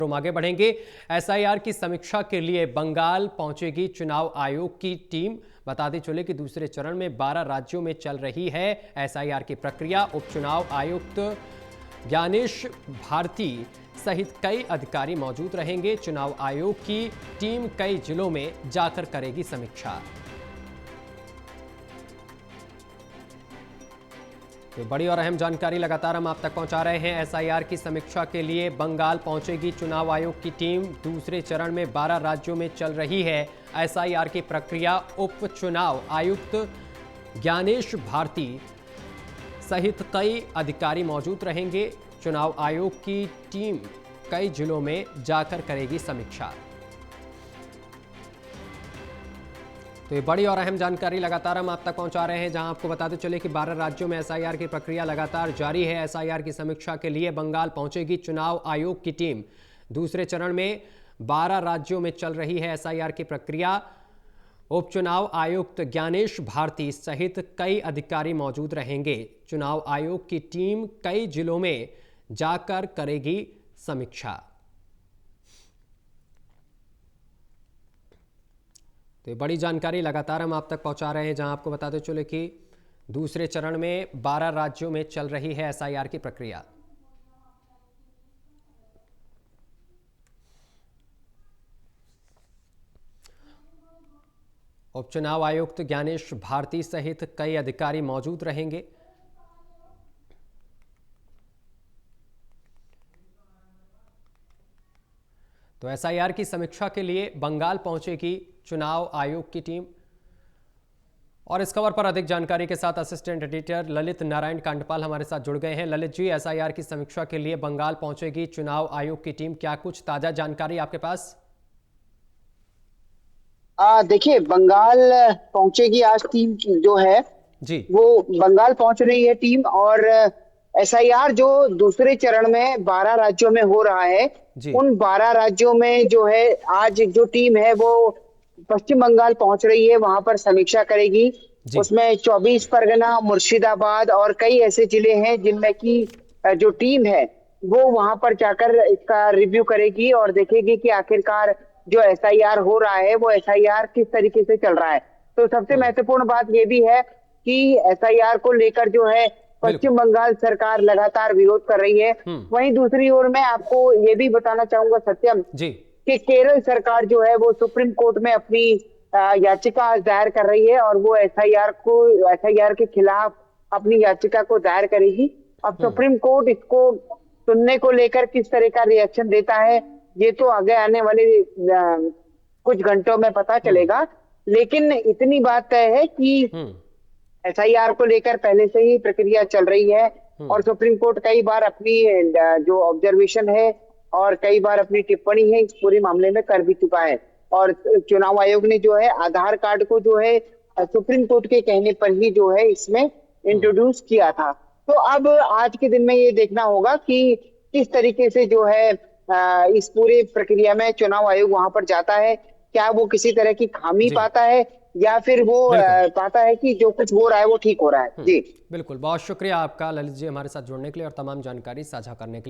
हम आगे बढ़ेंगे। एसआईआर की समीक्षा के लिए बंगाल पहुंचेगी चुनाव आयोग की टीम। बताते चले कि दूसरे चरण में 12 राज्यों में चल रही है एसआईआर की प्रक्रिया। उपचुनाव आयुक्त ज्ञानेश भारती सहित कई अधिकारी मौजूद रहेंगे। चुनाव आयोग की टीम कई जिलों में जाकर करेगी समीक्षा। तो बड़ी और अहम जानकारी लगातार हम आप तक पहुंचा रहे हैं। एसआईआर की समीक्षा के लिए बंगाल पहुंचेगी चुनाव आयोग की टीम। दूसरे चरण में 12 राज्यों में चल रही है एसआईआर की प्रक्रिया। उपचुनाव आयुक्त ज्ञानेश भारती सहित कई अधिकारी मौजूद रहेंगे। चुनाव आयोग की टीम कई जिलों में जाकर करेगी समीक्षा। तो ये बड़ी और अहम जानकारी लगातार हम आप तक पहुंचा रहे हैं, जहां आपको बताते चले कि 12 राज्यों में एसआईआर की प्रक्रिया लगातार जारी है। एसआईआर की समीक्षा के लिए बंगाल पहुंचेगी चुनाव आयोग की टीम। दूसरे चरण में 12 राज्यों में चल रही है एसआईआर की प्रक्रिया। उपचुनाव आयुक्त ज्ञानेश भारती सहित कई अधिकारी मौजूद रहेंगे। चुनाव आयोग की टीम कई जिलों में जाकर करेगी समीक्षा। तो बड़ी जानकारी लगातार हम आप तक पहुंचा रहे हैं, जहां आपको बताते चले कि दूसरे चरण में 12 राज्यों में चल रही है एसआईआर की प्रक्रिया। उपचुनाव आयुक्त ज्ञानेश भारती सहित कई अधिकारी मौजूद रहेंगे। तो एसआईआर की समीक्षा के लिए बंगाल पहुंचेगी चुनाव आयोग की टीम। और इस खबर पर अधिक जानकारी के साथ असिस्टेंट एडिटर ललित नारायण कांडपाल हमारे साथ जुड़ गए हैं। ललित जी, एसआईआर की समीक्षा के लिए बंगाल पहुंचेगी चुनाव आयोग की टीम, क्या कुछ ताजा जानकारी आपके पास? देखिए, बंगाल पहुंचेगी आज टीम जो है जी वो बंगाल पहुंच रही है टीम। और एसआईआर जो दूसरे चरण में 12 राज्यों में हो रहा है, जी उन 12 राज्यों में जो है आज जो टीम है वो पश्चिम बंगाल पहुंच रही है, वहां पर समीक्षा करेगी। जी उसमें 24 परगना, मुर्शिदाबाद और कई ऐसे जिले हैं जिनमें की जो टीम है वो वहां पर जाकर इसका रिव्यू करेगी और देखेगी कि आखिरकार जो एसआईआर हो रहा है वो एसआईआर किस तरीके से चल रहा है। तो सबसे महत्वपूर्ण बात ये भी है कि एसआईआर को लेकर जो है बिल्कुल। पश्चिम बंगाल सरकार लगातार विरोध कर रही है। वहीं दूसरी ओर मैं आपको ये भी बताना चाहूंगा सत्यम, जी कि केरल सरकार जो है वो सुप्रीम कोर्ट में अपनी याचिका आज दायर कर रही है और वो एसआईआर के खिलाफ अपनी याचिका को दायर करेगी। अब सुप्रीम कोर्ट इसको सुनने को लेकर किस तरह का रिएक्शन देता है ये तो आगे आने वाले कुछ घंटों में पता चलेगा। लेकिन इतनी बात तय है कि एसआईआर को लेकर पहले से ही प्रक्रिया चल रही है और सुप्रीम कोर्ट कई बार अपनी जो ऑब्जर्वेशन है और कई बार अपनी टिप्पणी है इस पूरे मामले में कर भी चुका है। और चुनाव आयोग ने जो है आधार कार्ड को जो है सुप्रीम कोर्ट के कहने पर ही जो है इसमें इंट्रोड्यूस किया था। तो अब आज के दिन में ये देखना होगा कि किस तरीके से जो है इस पूरे प्रक्रिया में चुनाव आयोग वहां पर जाता है। क्या वो किसी तरह की खामी जी पाता है या फिर वो बिल्कुल। पाता है कि जो कुछ हो रहा है वो ठीक हो रहा है। जी बिल्कुल, बहुत शुक्रिया आपका ललित जी हमारे साथ जुड़ने के लिए और तमाम जानकारी साझा करने के लिए।